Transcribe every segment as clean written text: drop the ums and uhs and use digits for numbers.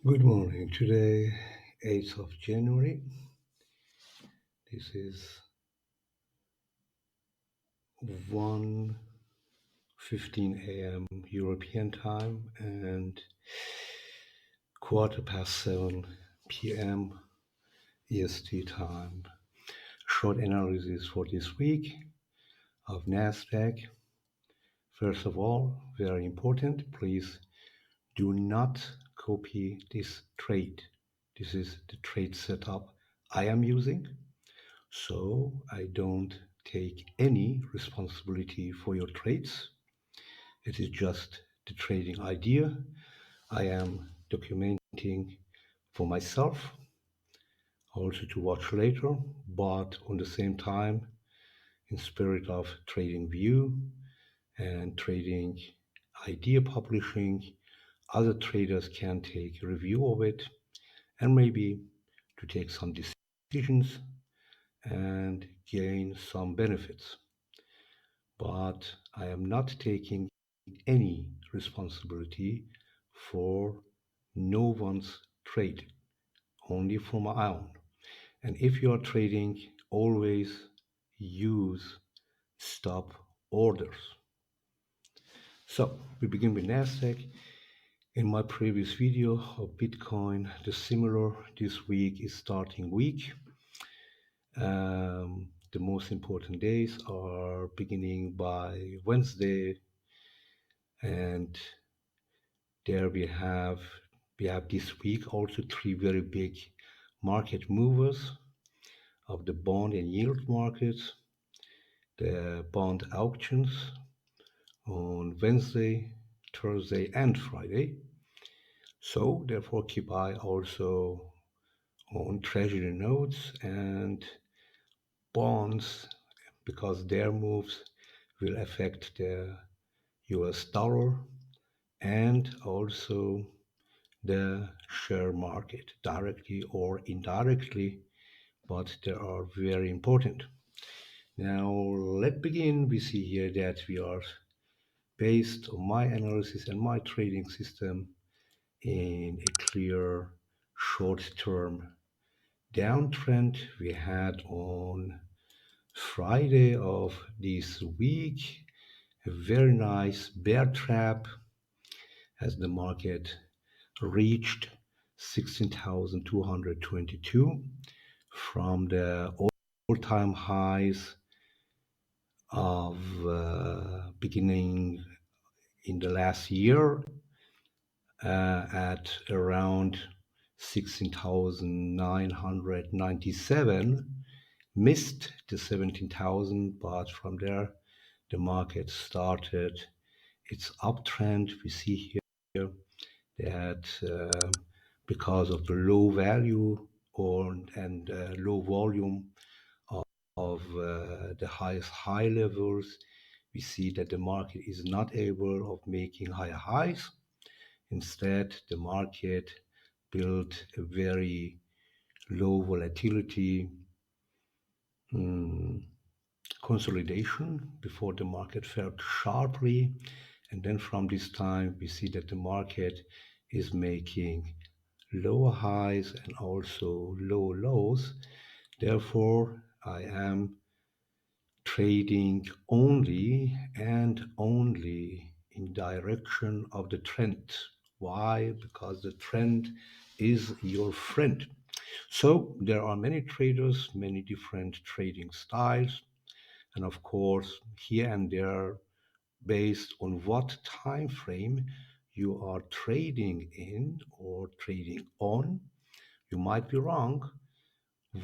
Good morning. Today, 8th of January. This is 1:15 a.m. European time and quarter past 7 p.m. EST time. Short analysis for this week of NASDAQ. First of all, very important, please do not copy this trade. This is the trade setup I am using. So I don't take any responsibility for your trades. It is just the trading idea I am documenting for myself, also to watch later, but on the same time, in spirit of Tradingview and trading idea publishing, other traders can take a review of it and maybe to take some decisions and gain some benefits. But I am not taking any responsibility for no one's trade, only for my own. And if you are trading, always use stop orders. So we begin with NASDAQ. In my previous video of Bitcoin, the similar this week is starting week. The most important days are beginning by Wednesday, and there we have this week also three very big market movers of the bond and yield markets. The bond auctions on Wednesday, Thursday, and Friday. So therefore, keep eye also on treasury notes and bonds because their moves will affect the US dollar and also the share market directly or indirectly, but they are very important. Now, let's begin. We see here that we are based on my analysis and my trading system in a clear short-term downtrend we had on Friday of this week. A very nice bear trap as the market reached 16,222 from the all-time highs of beginning in the last year at around 16,997, missed the 17,000, but from there the market started its uptrend. We see here that because of the low value and low volume of the highest high levels, we see that the market is not able of making higher highs. Instead, the market built a very low volatility consolidation before the market fell sharply. And then from this time, we see that the market is making lower highs and also low lows. Therefore, I am trading only and only in direction of the trend. Why? Because the trend is your friend. So there are many traders, many different trading styles, and of course, here and there, based on what time frame you are trading in or trading on, you might be wrong,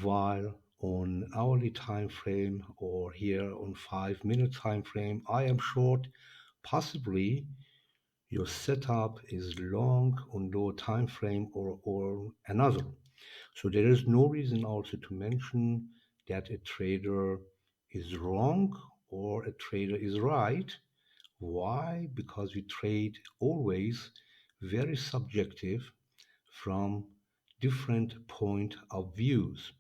while on hourly time frame or here on 5 minute time frame, I am short. Possibly your setup is long on lower time frame or another. So there is no reason also to mention that a trader is wrong or a trader is right. Why? Because we trade always very subjective from different point of views.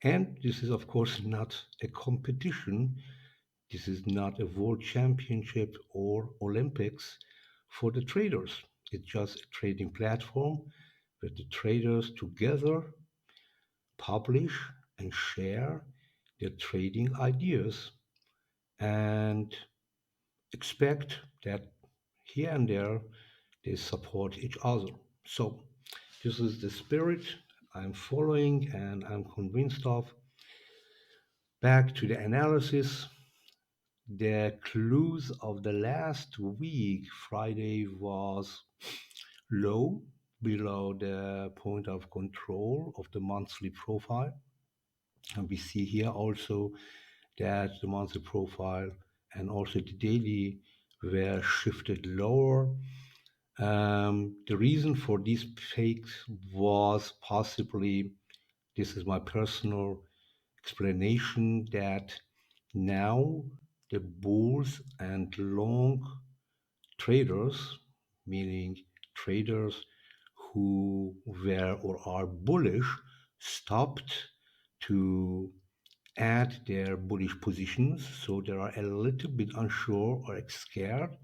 And this is of course not a competition. This is not a world championship or Olympics for the traders. It's just a trading platform that the traders together publish and share their trading ideas and expect that here and there they support each other. So this is the spirit I'm following and I'm convinced of. Back to the analysis, the close of the last week, Friday, was low, below the point of control of the monthly profile. And we see here also that the monthly profile and also the daily were shifted lower. The reason for these fakes was possibly, this is my personal explanation, that now the bulls and long traders, meaning traders who were or are bullish, stopped to add their bullish positions. So they are a little bit unsure or scared.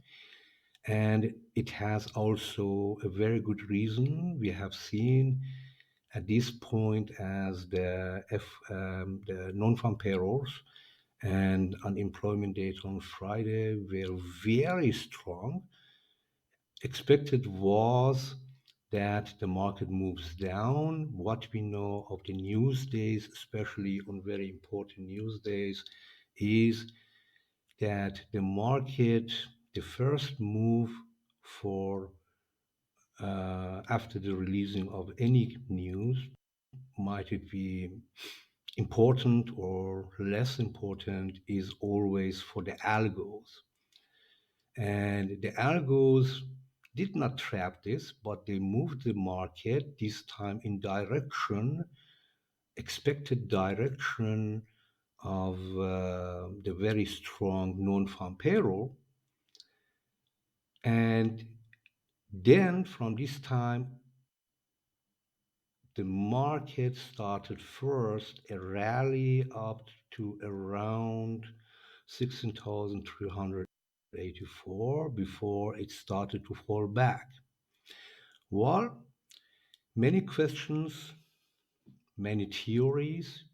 And it has also a very good reason. We have seen at this point as the non-farm payrolls and unemployment data on Friday were very strong. Expected was that the market moves down. What we know of the news days, especially on very important news days, is that the market, the first move for after the releasing of any news, might it be important or less important, is always for the algos. And the algos did not trap this, but they moved the market this time in direction, expected direction of the very strong non-farm payroll. And then from this time, the market started first a rally up to around 16,384 before it started to fall back. Well, many questions, many theories.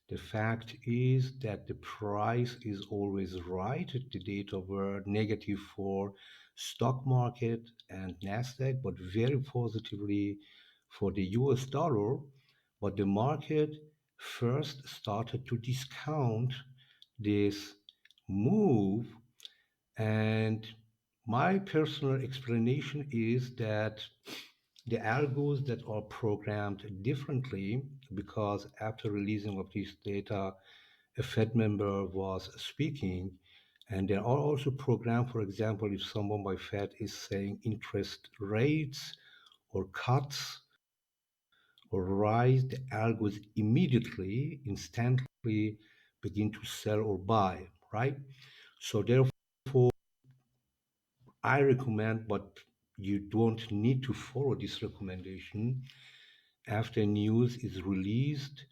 The fact is that the price is always right. The data were negative for stock market and NASDAQ, but very positively for the US dollar. But the market first started to discount this move. And my personal explanation is that the algos that are programmed differently, because after releasing of this data, a Fed member was speaking, and they are also programmed, for example, if someone by Fed is saying interest rates or cuts or rise, the algos immediately, instantly begin to sell or buy, right? So therefore, I recommend, but you don't need to follow this recommendation. After news is released,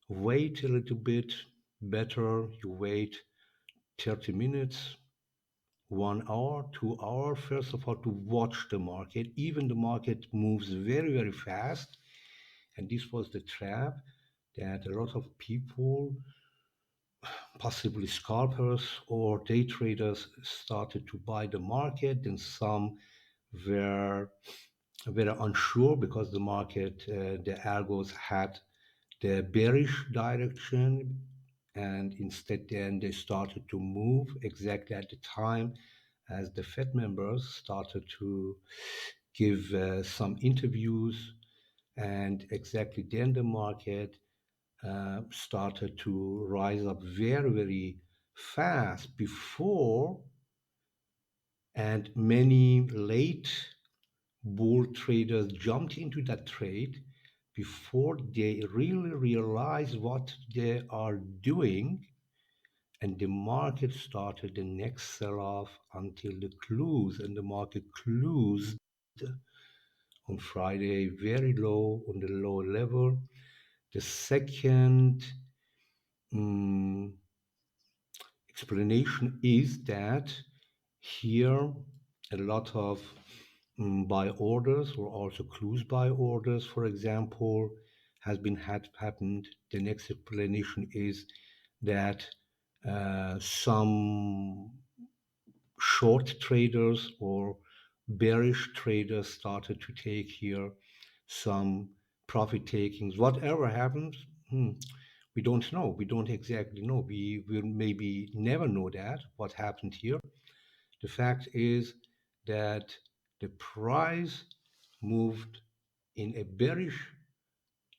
wait a little bit. Better you wait 30 minutes, 1 hour, 2 hours, first of all, to watch the market. Even the market moves very, very fast. And this was the trap that a lot of people, possibly scalpers or day traders, started to buy the market. Then some were very unsure because the market, the algos had the bearish direction, and instead then they started to move exactly at the time as the Fed members started to give some interviews, and exactly then the market started to rise up very, very fast before, and many late bull traders jumped into that trade before they really realize what they are doing, and the market started the next sell-off until the close, and the market closed on Friday very low, on the low level. The second um, explanation is that here a lot of buy orders or also close buy orders, for example, has been happened. The next explanation is that some short traders or bearish traders started to take here some profit takings. Whatever happens, we don't know. We don't exactly know. We will maybe never know that what happened here. The fact is that the price moved in a bearish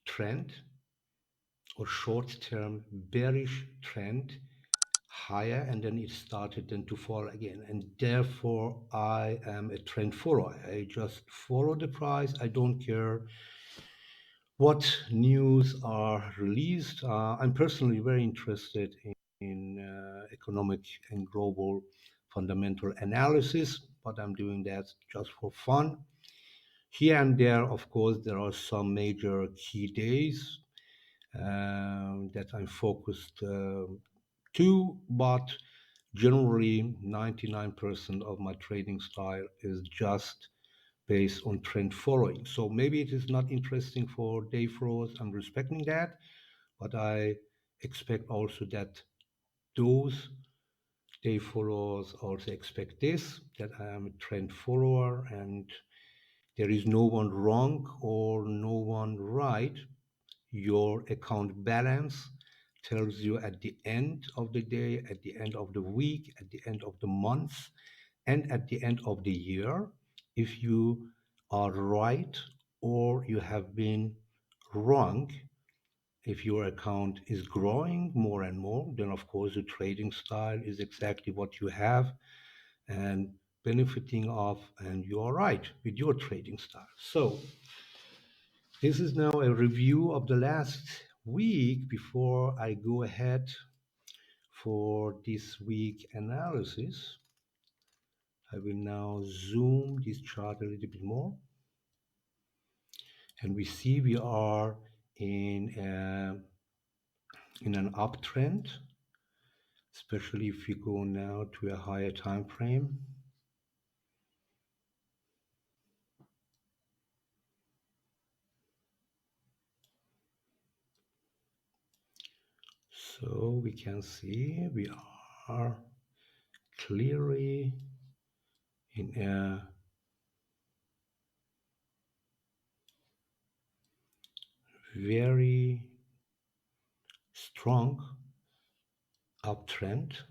trend or short-term bearish trend higher, and then it started then to fall again. And therefore, I am a trend follower. I just follow the price. I don't care what news are released. I'm personally very interested in economic and global fundamental analysis, but I'm doing that just for fun. Here and there, of course, there are some major key days that I'm focused to, but generally 99% of my trading style is just based on trend following. So maybe it is not interesting for day followers. I'm respecting that, but I expect also that those day followers also expect this, that I am a trend follower and there is no one wrong or no one right. Your account balance tells you at the end of the day, at the end of the week, at the end of the month, and at the end of the year, if you are right or you have been wrong. If your account is growing more and more, then of course the trading style is exactly what you have and benefiting of, and you are right with your trading style. So this is now a review of the last week before I go ahead for this week analysis. I will now zoom this chart a little bit more. And we see we are in an uptrend, especially if we go now to a higher time frame. So we can see we are clearly in a very strong uptrend.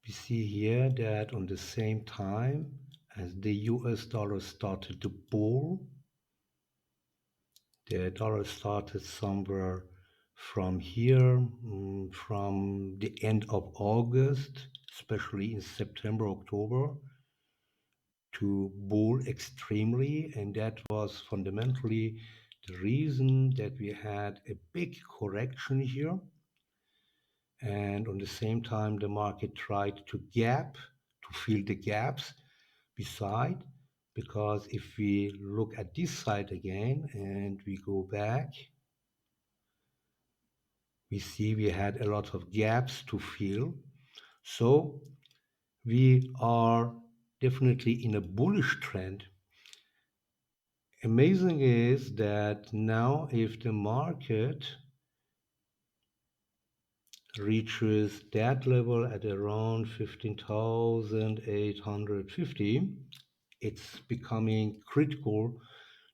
We see here that on the same time as the US dollar started to bull, the dollar started somewhere from here, from the end of August, especially in September, October, to bull extremely. And that was fundamentally the reason that we had a big correction here. And on the same time, the market tried to fill the gaps beside, because if we look at this side again and we go back, we see we had a lot of gaps to fill. So we are definitely in a bullish trend. Amazing is that now if the market reaches that level at around 15,850, it's becoming critical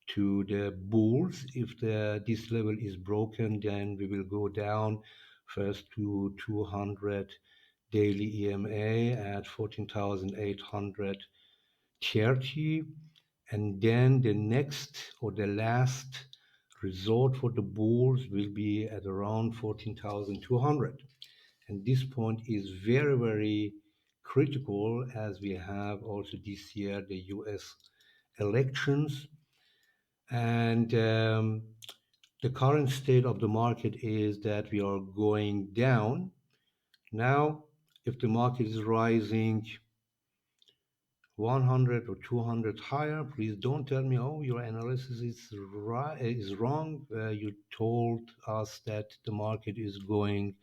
to the bulls. If this level is broken, then we will go down first to 200 daily EMA at 14,830, and then the next or the last resort for the bulls will be at around 14,200. And this point is very, very critical, as we have also this year the US elections. And the current state of the market is that we are going down. Now, if the market is rising 100 or 200 higher, please don't tell me, oh, your analysis is wrong. You told us that the market is going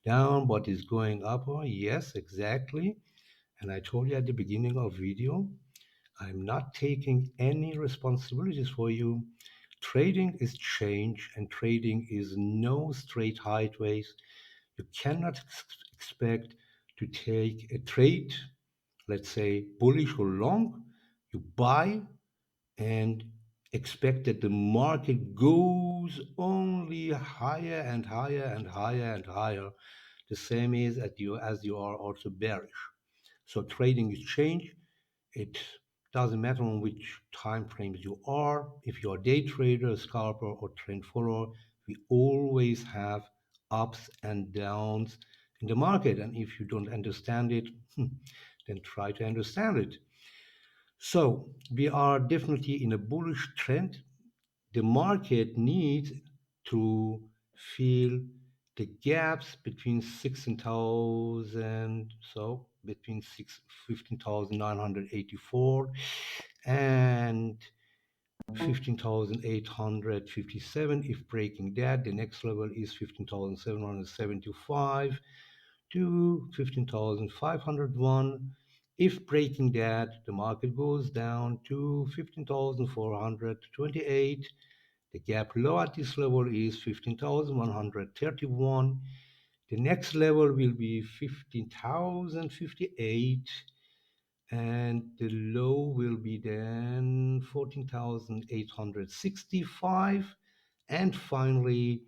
down, but is going up. Oh, yes, exactly. And I told you at the beginning of video, I'm not taking any responsibilities for you. Trading is change, and trading is no straight highways. You cannot expect to take a trade, let's say bullish or long. You buy and expect that the market goes only higher and higher and higher and higher. The same is as you are also bearish. So trading is change. It doesn't matter on which time frames you are. If you're a day trader, scalper, or trend follower, we always have ups and downs in the market. And if you don't understand it, then try to understand it. So we are definitely in a bullish trend. The market needs to fill the gaps between 16,000, so between 15,984 and 15,857. If breaking that, the next level is 15,775 to 15,501. If breaking that, the market goes down to 15,428. The gap low at this level is 15,131. The next level will be 15,058, and the low will be then 14,865. And finally,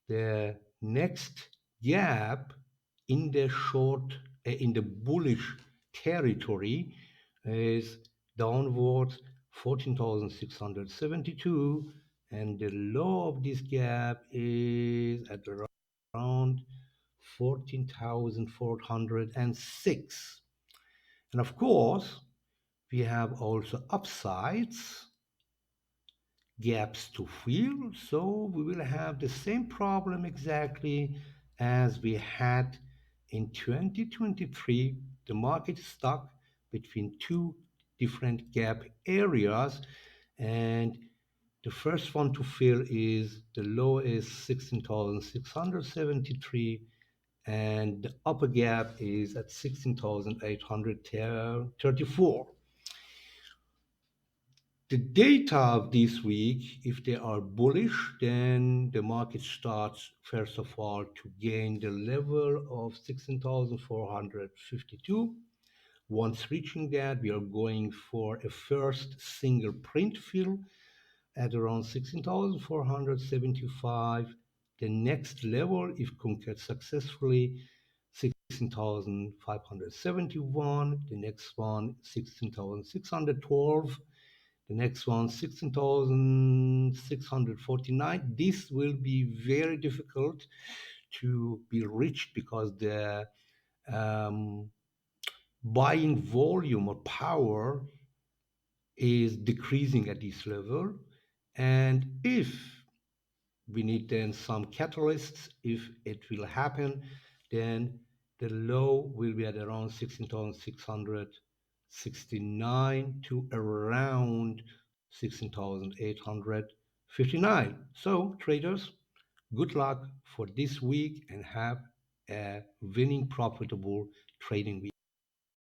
the next gap in the in the bullish territory is downward 14,672, and the low of this gap is at around 14,406. And of course, we have also upsides, gaps to fill. So we will have the same problem exactly as we had in 2023. The market is stuck between two different gap areas, and the first one to fill is the low is 16,673, and the upper gap is at 16,834. The data of this week, if they are bullish, then the market starts, first of all, to gain the level of 16,452. Once reaching that, we are going for a first single print fill at around 16,475. The next level, if conquered successfully, 16,571. The next one, 16,612. The next one, 16,649. This will be very difficult to be reached because the um, buying volume or power is decreasing at this level. And if we need then some catalysts, if it will happen, then the low will be at around 16,669 to around 16,859. So traders, good luck for this week and have a winning profitable trading week.